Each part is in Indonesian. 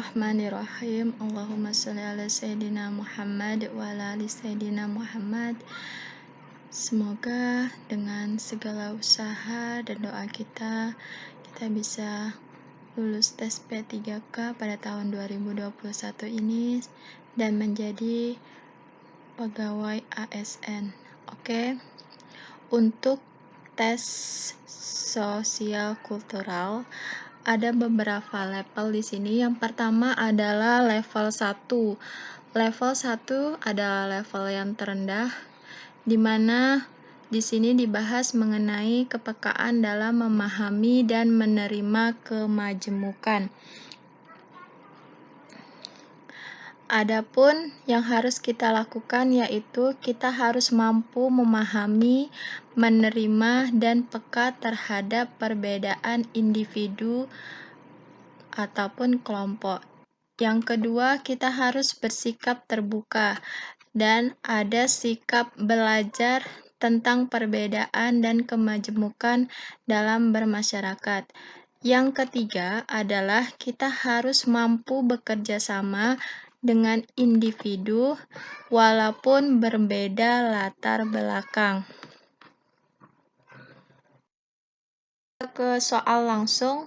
Bismillahirrahmanirrahim. Allahumma sholli ala Sayyidina Muhammad wa ala ali Sayyidina Muhammad. Semoga dengan segala usaha dan doa kita bisa lulus tes P3K pada tahun 2021 ini dan menjadi pegawai ASN. Oke. Untuk tes sosial kultural ada beberapa level di sini. Yang pertama adalah level 1. Level 1 adalah level yang terendah, di mana di sini dibahas mengenai kepekaan dalam memahami dan menerima kemajemukan. Adapun yang harus kita lakukan yaitu kita harus mampu memahami, menerima, dan peka terhadap perbedaan individu ataupun kelompok. Yang kedua, kita harus bersikap terbuka dan ada sikap belajar tentang perbedaan dan kemajemukan dalam bermasyarakat. Yang ketiga adalah kita harus mampu bekerja sama dengan individu walaupun berbeda latar belakang. Ke soal langsung,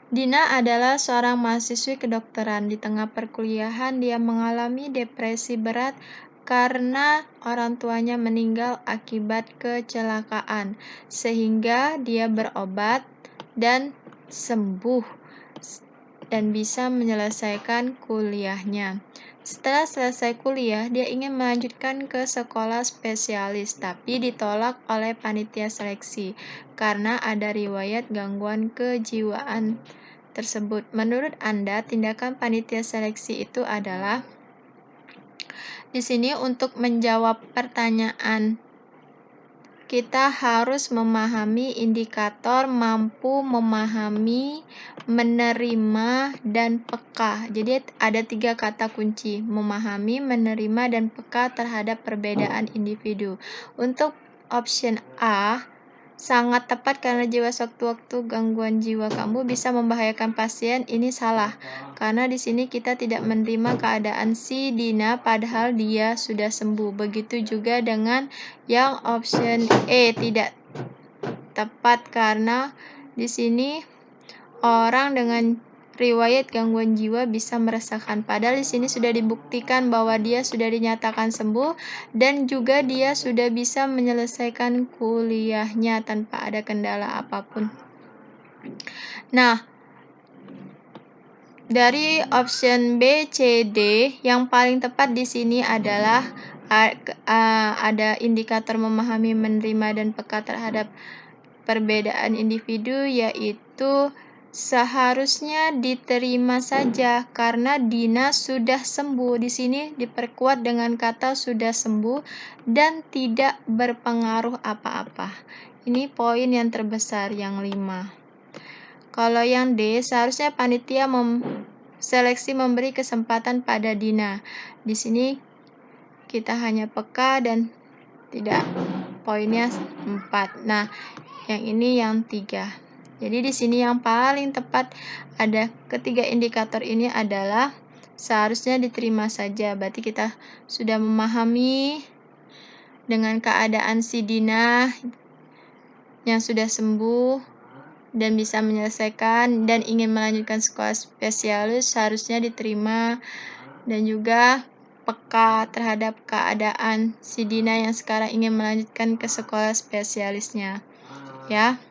Dina adalah seorang mahasiswi kedokteran. Di tengah perkuliahan, dia mengalami depresi berat karena orang tuanya meninggal akibat kecelakaan, sehingga dia berobat dan sembuh dan bisa menyelesaikan kuliahnya. Setelah selesai kuliah, dia ingin melanjutkan ke sekolah spesialis, tapi ditolak oleh panitia seleksi karena ada riwayat gangguan kejiwaan tersebut. Menurut Anda, tindakan panitia seleksi itu adalah? Di sini untuk menjawab pertanyaan, kita harus memahami indikator mampu memahami, menerima, dan peka. Jadi ada 3 kata kunci, memahami, menerima, dan peka terhadap perbedaan individu. Untuk option A, sangat tepat karena jiwa sewaktu-waktu gangguan jiwa kamu bisa membahayakan pasien. Ini salah, karena di sini kita tidak menerima keadaan si Dina padahal dia sudah sembuh. Begitu juga dengan yang option E, tidak tepat karena di sini orang dengan riwayat gangguan jiwa bisa merasakan. Padahal di sini sudah dibuktikan bahwa dia sudah dinyatakan sembuh dan juga dia sudah bisa menyelesaikan kuliahnya tanpa ada kendala apapun. Nah, dari option B, C, D, yang paling tepat di sini adalah ada indikator memahami, menerima, dan peka terhadap perbedaan individu, yaitu seharusnya diterima saja karena Dina sudah sembuh. Di sini diperkuat dengan kata sudah sembuh dan tidak berpengaruh apa-apa. Ini poin yang terbesar, yang 5. Kalau yang D, seharusnya panitia seleksi memberi kesempatan pada Dina. Di sini kita hanya peka dan tidak, poinnya 4. Nah, yang ini yang 3. Jadi di sini yang paling tepat ada ketiga indikator ini adalah seharusnya diterima saja. Berarti kita sudah memahami dengan keadaan si Dina yang sudah sembuh dan bisa menyelesaikan dan ingin melanjutkan sekolah spesialis, seharusnya diterima, dan juga peka terhadap keadaan si Dina yang sekarang ingin melanjutkan ke sekolah spesialisnya. Ya.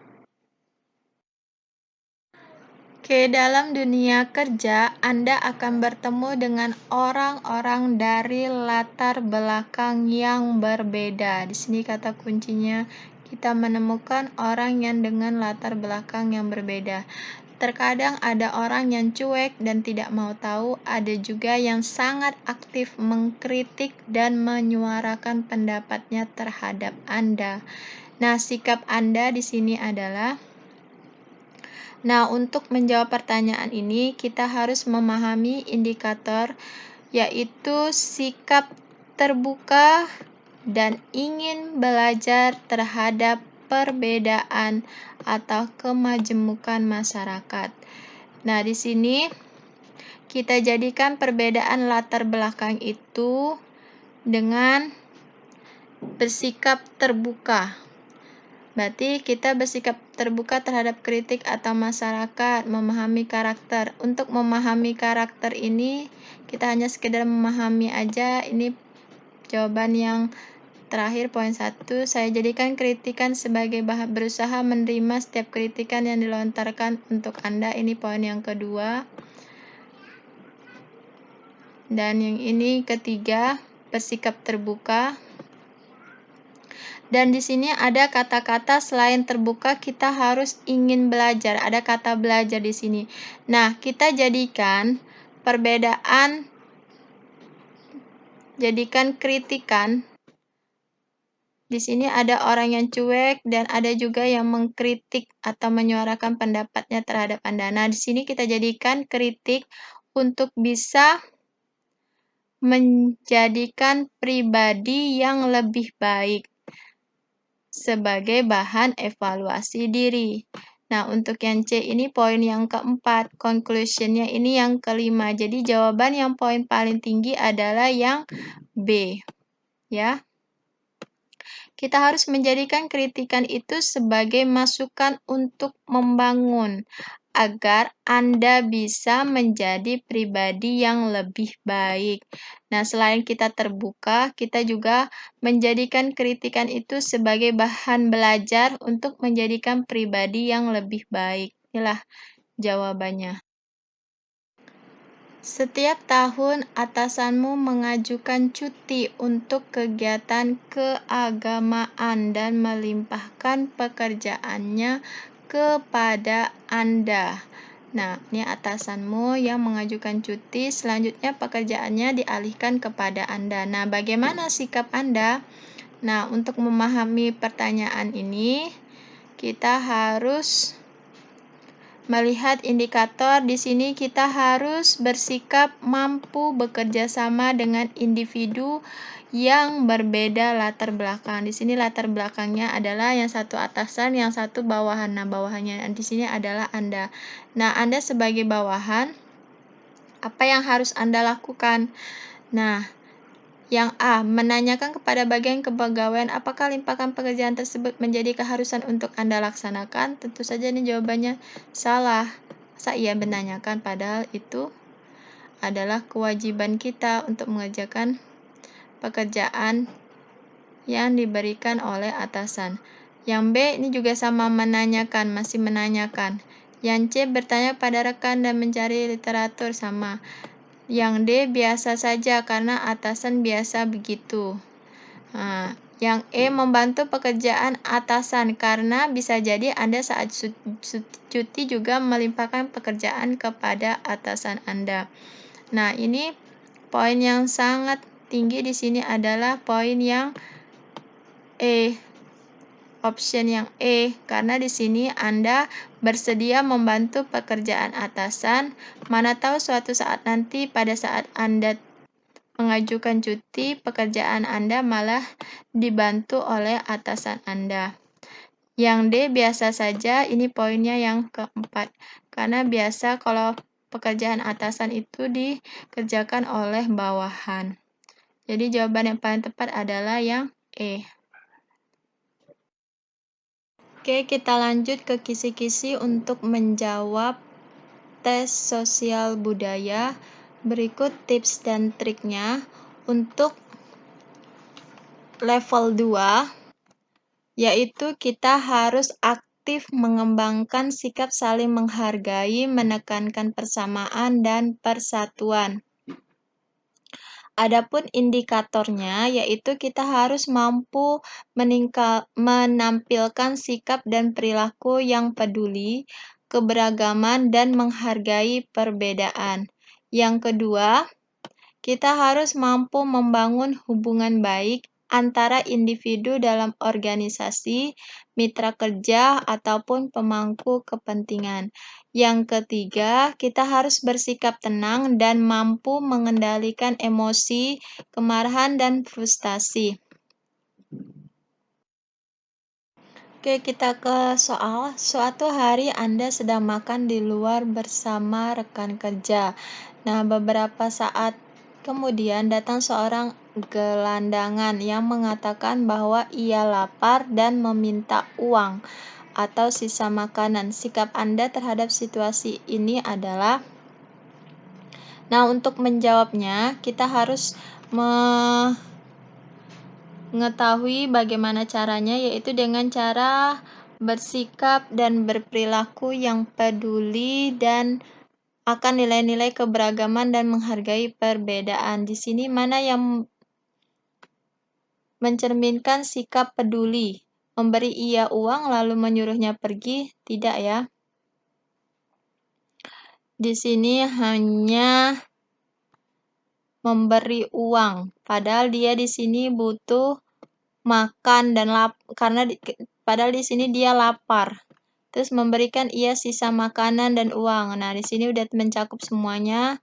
Oke, dalam dunia kerja, Anda akan bertemu dengan orang-orang dari latar belakang yang berbeda. Di sini kata kuncinya, kita menemukan orang yang dengan latar belakang yang berbeda. Terkadang ada orang yang cuek dan tidak mau tahu, ada juga yang sangat aktif mengkritik dan menyuarakan pendapatnya terhadap Anda. Nah, sikap Anda di sini adalah, untuk menjawab pertanyaan ini, kita harus memahami indikator, yaitu sikap terbuka dan ingin belajar terhadap perbedaan atau kemajemukan masyarakat. Nah, di sini kita jadikan perbedaan latar belakang itu dengan bersikap terbuka. Berarti kita bersikap terbuka terhadap kritik atau masyarakat, memahami karakter. Untuk memahami karakter ini, kita hanya sekedar memahami aja. Ini jawaban yang terakhir, poin 1. Saya jadikan kritikan sebagai berusaha menerima setiap kritikan yang dilontarkan untuk Anda. Ini poin yang kedua. Dan yang ini ketiga, bersikap terbuka. Dan di sini ada kata-kata selain terbuka, kita harus ingin belajar. Ada kata belajar di sini. Nah, kita jadikan kritikan. Di sini ada orang yang cuek dan ada juga yang mengkritik atau menyuarakan pendapatnya terhadap Anda. Nah, di sini kita jadikan kritik untuk bisa menjadikan pribadi yang lebih baik sebagai bahan evaluasi diri. Nah, untuk yang C ini poin yang keempat, conclusion-nya ini yang kelima. Jadi, jawaban yang poin paling tinggi adalah yang B. Ya. Kita harus menjadikan kritikan itu sebagai masukan untuk membangun, agar Anda bisa menjadi pribadi yang lebih baik. Nah, selain kita terbuka, kita juga menjadikan kritikan itu sebagai bahan belajar untuk menjadikan pribadi yang lebih baik. Inilah jawabannya. Setiap tahun, atasanmu mengajukan cuti untuk kegiatan keagamaan dan melimpahkan pekerjaannya kepada Anda. Nah, ini atasanmu yang mengajukan cuti, selanjutnya pekerjaannya dialihkan kepada Anda. Nah, bagaimana sikap Anda? Nah, untuk memahami pertanyaan ini, kita harus melihat indikator. Di sini kita harus bersikap mampu bekerja sama dengan individu yang berbeda latar belakang. Di sini latar belakangnya adalah yang satu atasan, yang satu bawahan. Nah, bawahannya di sini adalah Anda. Nah, Anda sebagai bawahan, apa yang harus Anda lakukan? Nah, yang A, menanyakan kepada bagian kepegawaian apakah limpahkan pekerjaan tersebut menjadi keharusan untuk Anda laksanakan. Tentu saja ini jawabannya salah. Masa iya menanyakan, padahal itu adalah kewajiban kita untuk mengerjakan pekerjaan yang diberikan oleh atasan. Yang B ini juga sama menanyakan, masih menanyakan. Yang C bertanya pada rekan dan mencari literatur, sama. Yang D biasa saja karena atasan biasa begitu. Nah, yang E membantu pekerjaan atasan karena bisa jadi Anda saat cuti juga melimpahkan pekerjaan kepada atasan Anda. Nah, ini poin yang sangat tinggi di sini adalah poin yang E. Option yang E, karena di sini Anda bersedia membantu pekerjaan atasan. Mana tahu suatu saat nanti pada saat Anda mengajukan cuti, pekerjaan Anda malah dibantu oleh atasan Anda. Yang D biasa saja, ini poinnya yang keempat. Karena biasa kalau pekerjaan atasan itu dikerjakan oleh bawahan. Jadi jawaban yang paling tepat adalah yang E. Oke, kita lanjut ke kisi-kisi untuk menjawab tes sosial budaya. Berikut tips dan triknya untuk level 2, yaitu kita harus aktif mengembangkan sikap saling menghargai, menekankan persamaan dan persatuan. Adapun indikatornya, yaitu kita harus mampu menampilkan sikap dan perilaku yang peduli, keberagaman, dan menghargai perbedaan. Yang kedua, kita harus mampu membangun hubungan baik antara individu dalam organisasi, mitra kerja, ataupun pemangku kepentingan. Yang ketiga, kita harus bersikap tenang dan mampu mengendalikan emosi, kemarahan, dan frustasi. Oke, kita ke soal. Suatu hari Anda sedang makan di luar bersama rekan kerja. Nah, beberapa saat kemudian datang seorang gelandangan yang mengatakan bahwa ia lapar dan meminta uang atau sisa makanan. Sikap Anda terhadap situasi ini adalah, nah, untuk menjawabnya, kita harus mengetahui bagaimana caranya, yaitu dengan cara bersikap dan berperilaku yang peduli dan akan nilai-nilai keberagaman dan menghargai perbedaan. Di sini mana yang mencerminkan sikap peduli? Memberi ia uang lalu menyuruhnya pergi? Tidak ya. Di sini hanya memberi uang, padahal dia di sini butuh makan dan padahal di sini dia lapar. Terus memberikan ia sisa makanan dan uang. Nah, di sini udah mencakup semuanya.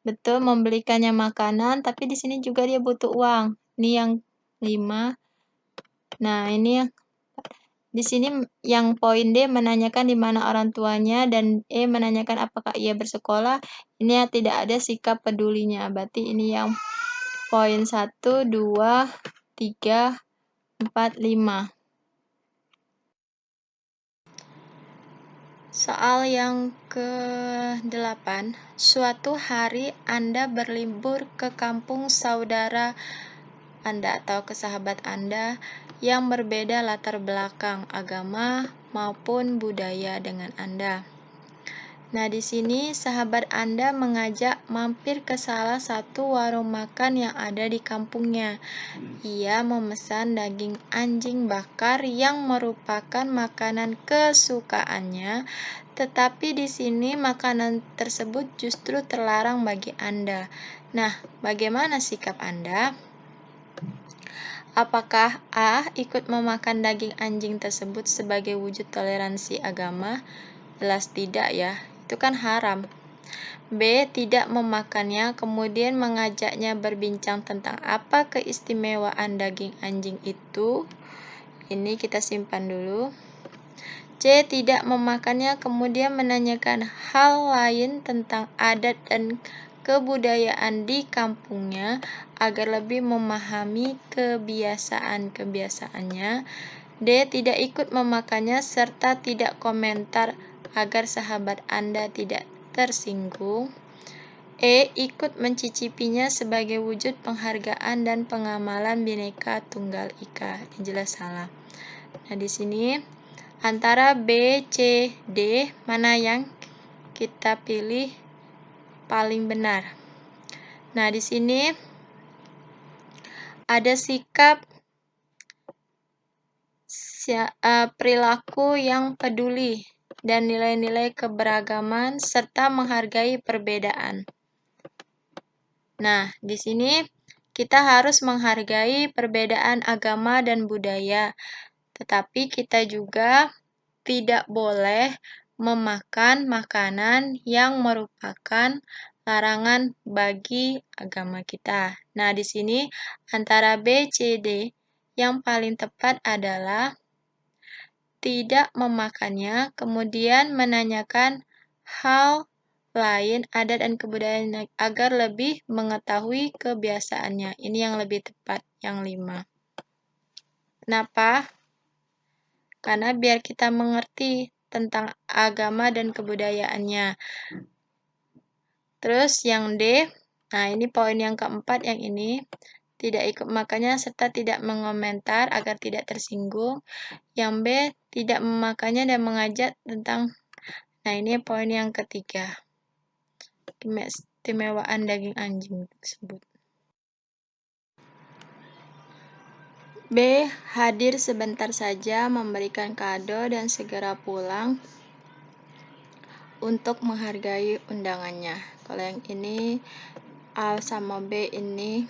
Betul, membelikannya makanan, tapi di sini juga dia butuh uang. Ini yang 5. Nah, ini di sini yang poin D menanyakan di mana orang tuanya, dan E menanyakan apakah ia bersekolah. Ini tidak ada sikap pedulinya. Berarti ini yang poin 1, 2, 3, 4, 5. Soal yang ke-8. Suatu hari Anda berlibur ke kampung saudara Anda atau ke sahabat Anda yang berbeda latar belakang, agama, maupun budaya dengan Anda. Nah, di sini sahabat Anda mengajak mampir ke salah satu warung makan yang ada di kampungnya. Ia memesan daging anjing bakar yang merupakan makanan kesukaannya, tetapi di sini makanan tersebut justru terlarang bagi Anda. Nah, bagaimana sikap Anda? Apakah A. ikut memakan daging anjing tersebut sebagai wujud toleransi agama? Jelas tidak ya, itu kan haram. B. Tidak memakannya, kemudian mengajaknya berbincang tentang apa keistimewaan daging anjing itu. Ini kita simpan dulu. C. Tidak memakannya, kemudian menanyakan hal lain tentang adat dan kebudayaan di kampungnya agar lebih memahami kebiasaan-kebiasaannya. D. Tidak ikut memakannya serta tidak komentar agar sahabat Anda tidak tersinggung. E. Ikut mencicipinya sebagai wujud penghargaan dan pengamalan Bhinneka Tunggal Ika. Ini jelas salah. Nah, di sini antara B, C, D, mana yang kita pilih paling benar? Nah, di sini ada sikap perilaku yang peduli dan nilai-nilai keberagaman serta menghargai perbedaan. Nah, di sini kita harus menghargai perbedaan agama dan budaya, tetapi kita juga tidak boleh memakan makanan yang merupakan larangan bagi agama kita. Nah, di sini antara B, C, D yang paling tepat adalah tidak memakannya, kemudian menanyakan hal lain, adat dan kebudayaan agar lebih mengetahui kebiasaannya. Ini yang lebih tepat, yang 5. Kenapa? Karena biar kita mengerti tentang agama dan kebudayaannya. Terus yang D, nah ini poin yang keempat yang ini. Tidak ikut makannya serta tidak mengomentar agar tidak tersinggung. Yang B, tidak memakannya dan mengajak tentang, nah ini poin yang ketiga. Keistimewaan daging anjing tersebut. B. Hadir sebentar saja, memberikan kado dan segera pulang untuk menghargai undangannya. Kalau yang ini A sama B ini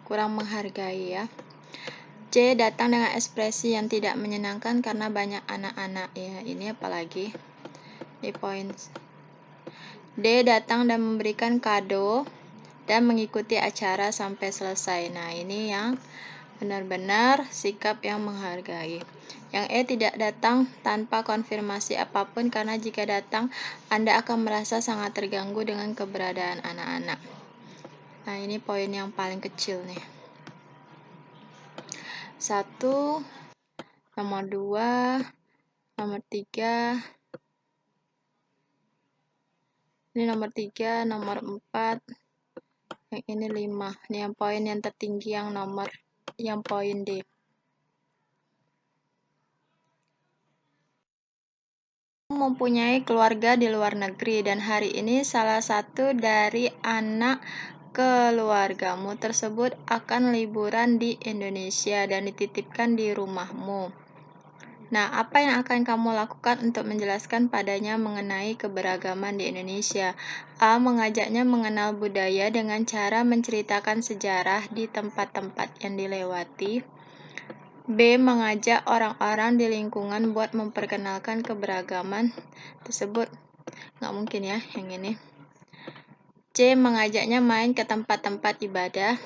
kurang menghargai ya. C. Datang dengan ekspresi yang tidak menyenangkan karena banyak anak-anak ya. Ini apalagi? Di poin D. Datang dan memberikan kado dan mengikuti acara sampai selesai. Nah, ini yang benar-benar sikap yang menghargai. Yang E, tidak datang tanpa konfirmasi apapun, karena jika datang, Anda akan merasa sangat terganggu dengan keberadaan anak-anak. Nah, ini poin yang paling kecil nih. 1, nomor 2, nomor 3, ini nomor 3, nomor 4, yang ini 5. Ini yang poin yang tertinggi, yang poin D. Mempunyai keluarga di luar negeri, dan hari ini salah satu dari anak keluargamu tersebut akan liburan di Indonesia dan dititipkan di rumahmu. Nah, apa yang akan kamu lakukan untuk menjelaskan padanya mengenai keberagaman di Indonesia? A. Mengajaknya mengenal budaya dengan cara menceritakan sejarah di tempat-tempat yang dilewati. B. Mengajak orang-orang di lingkungan buat memperkenalkan keberagaman tersebut. Nggak mungkin ya, yang ini. C. Mengajaknya main ke tempat-tempat ibadah.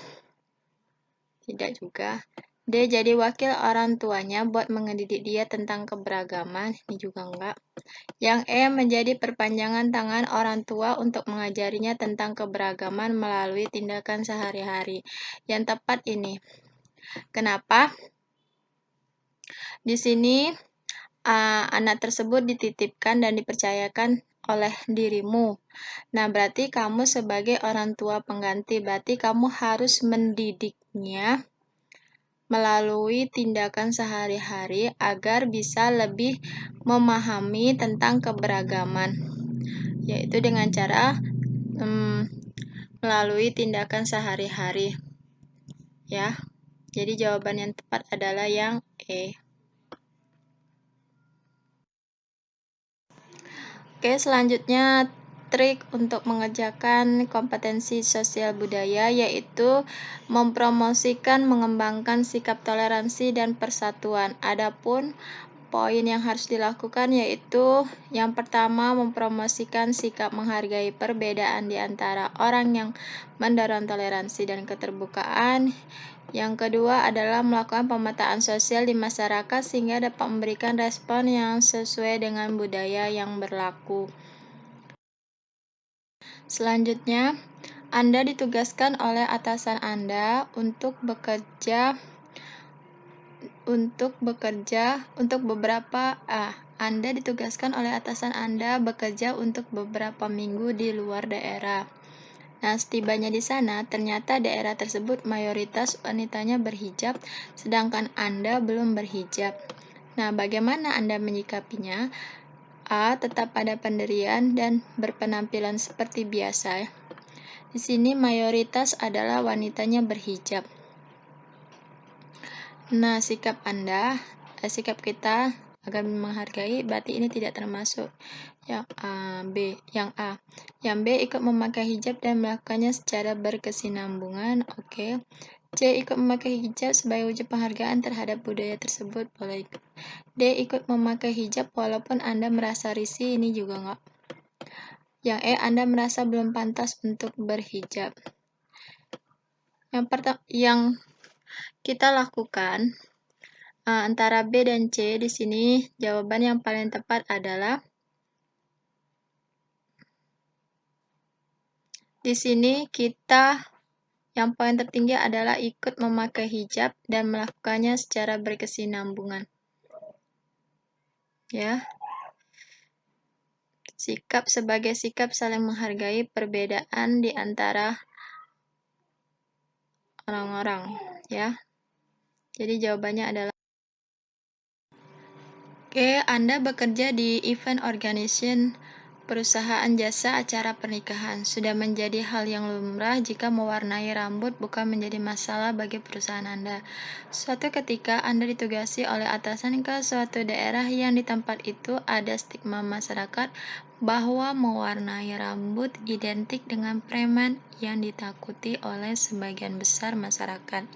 Tidak juga. D. Jadi wakil orang tuanya buat mendidik dia tentang keberagaman. Ini juga enggak. Yang E. Menjadi perpanjangan tangan orang tua untuk mengajarinya tentang keberagaman melalui tindakan sehari-hari. Yang tepat ini. Kenapa? Di sini anak tersebut dititipkan dan dipercayakan oleh dirimu. Nah, berarti kamu sebagai orang tua pengganti, berarti kamu harus mendidiknya melalui tindakan sehari-hari agar bisa lebih memahami tentang keberagaman, yaitu dengan cara melalui tindakan sehari-hari. Ya, jadi jawaban yang tepat adalah yang E. Oke, selanjutnya trik untuk mengerjakan kompetensi sosial budaya, yaitu mempromosikan mengembangkan sikap toleransi dan persatuan. Adapun poin yang harus dilakukan yaitu yang pertama, mempromosikan sikap menghargai perbedaan di antara orang yang mendorong toleransi dan keterbukaan. Yang kedua adalah melakukan pemetaan sosial di masyarakat sehingga dapat memberikan respon yang sesuai dengan budaya yang berlaku. Selanjutnya, Anda ditugaskan oleh atasan Anda untuk bekerja untuk beberapa minggu di luar daerah. Nah, setibanya di sana, ternyata daerah tersebut mayoritas wanitanya berhijab, sedangkan Anda belum berhijab. Nah, bagaimana Anda menyikapinya? A. Tetap pada pendirian dan berpenampilan seperti biasa. Di sini mayoritas adalah wanitanya berhijab. Nah, sikap kita agar menghargai, berarti ini tidak termasuk yang B. Yang B, ikut memakai hijab dan melakukannya secara berkesinambungan. Oke. C. Ikut memakai hijab sebagai wujud penghargaan terhadap budaya tersebut. Boleh. D. Ikut memakai hijab walaupun Anda merasa risih. Ini juga enggak. Yang E. Anda merasa belum pantas untuk berhijab. Yang kita lakukan antara B dan C, di sini jawaban yang paling tepat adalah di sini kita yang poin tertinggi adalah ikut memakai hijab dan melakukannya secara berkesinambungan. Ya. Sikap sebagai sikap saling menghargai perbedaan di antara orang-orang, ya. Jadi jawabannya adalah Oke, Anda bekerja di event organization perusahaan jasa acara pernikahan. Sudah menjadi hal yang lumrah jika mewarnai rambut bukan menjadi masalah bagi perusahaan Anda. Suatu ketika Anda ditugasi oleh atasan ke suatu daerah yang di tempat itu ada stigma masyarakat bahwa mewarnai rambut identik dengan preman yang ditakuti oleh sebagian besar masyarakat.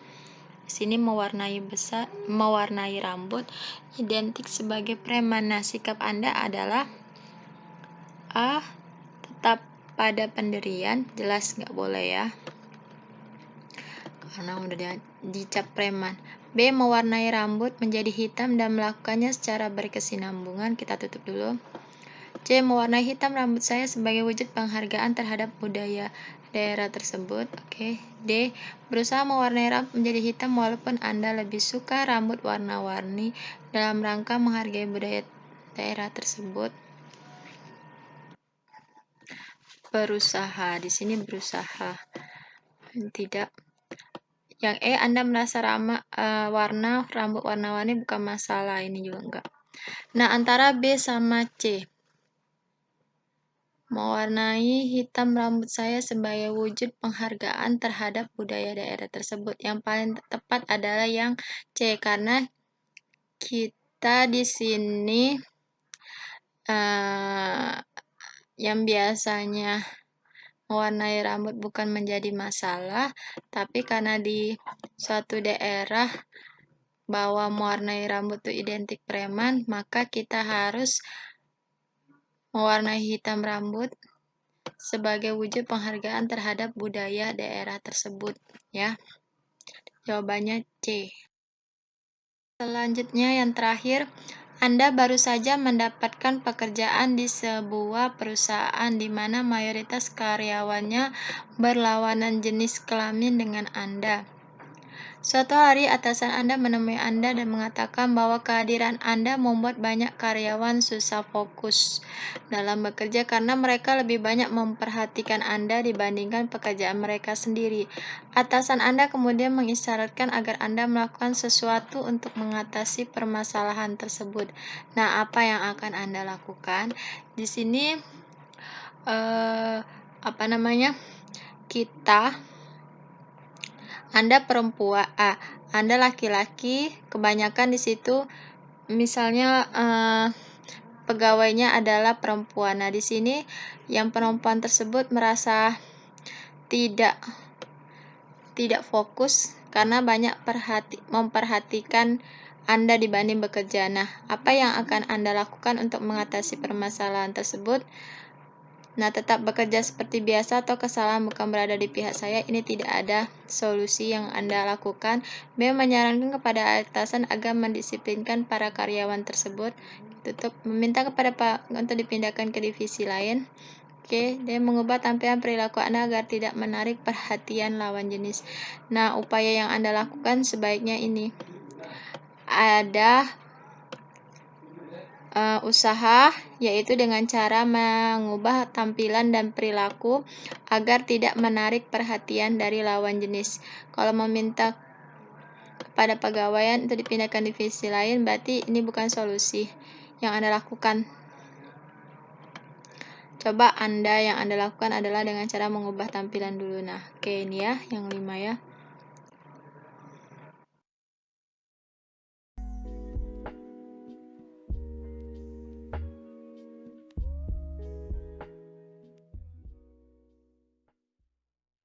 Di sini mewarnai rambut identik sebagai preman. Nah, sikap Anda adalah A. Tetap pada pendirian, jelas nggak boleh ya. karena udah dicap preman. B. Mewarnai rambut menjadi hitam dan melakukannya secara berkesinambungan. Kita tutup dulu. C. Mewarnai hitam rambut saya sebagai wujud penghargaan terhadap budaya daerah tersebut. Oke. D. Berusaha mewarnai rambut menjadi hitam walaupun Anda lebih suka rambut warna-warni dalam rangka menghargai budaya daerah tersebut. Berusaha, di sini berusaha. Tidak. Yang E, Anda merasa warna rambut warna-warni bukan masalah, ini juga enggak. Nah, antara B sama C. Mewarnai hitam rambut saya sebagai wujud penghargaan terhadap budaya daerah tersebut. Yang paling tepat adalah yang C, karena kita di sini yang biasanya mewarnai rambut bukan menjadi masalah, tapi karena di suatu daerah bahwa mewarnai rambut itu identik preman, maka kita harus mewarnai hitam rambut sebagai wujud penghargaan terhadap budaya daerah tersebut, ya. Jawabannya C. Selanjutnya yang terakhir, Anda baru saja mendapatkan pekerjaan di sebuah perusahaan di mana mayoritas karyawannya berlawanan jenis kelamin dengan Anda. Suatu hari atasan Anda menemui Anda dan mengatakan bahwa kehadiran Anda membuat banyak karyawan susah fokus dalam bekerja karena mereka lebih banyak memperhatikan Anda dibandingkan pekerjaan mereka sendiri. Atasan Anda kemudian mengisyaratkan agar Anda melakukan sesuatu untuk mengatasi permasalahan tersebut. Nah, apa yang akan Anda lakukan? Di sini Anda perempuan, Anda laki-laki, kebanyakan di situ misalnya pegawainya adalah perempuan. Nah, di sini yang perempuan tersebut merasa tidak fokus karena banyak memperhatikan Anda dibanding bekerja. Nah, apa yang akan Anda lakukan untuk mengatasi permasalahan tersebut? Nah, tetap bekerja seperti biasa atau kesalahan bukan berada di pihak saya, ini tidak ada solusi yang Anda lakukan. B. Menyarankan kepada atasan agar mendisiplinkan para karyawan tersebut. Tutup. Meminta kepada Pak untuk dipindahkan ke divisi lain. Oke, D. Mengubah tampilan perilaku Anda agar tidak menarik perhatian lawan jenis. Nah, upaya yang Anda lakukan sebaiknya ini. Ada usaha, yaitu dengan cara mengubah tampilan dan perilaku agar tidak menarik perhatian dari lawan jenis. Kalau meminta kepada pegawai untuk dipindahkan divisi lain, berarti ini bukan solusi yang Anda lakukan. Coba yang Anda lakukan adalah dengan cara mengubah tampilan dulu. Nah, oke, ini ya, yang 5 ya.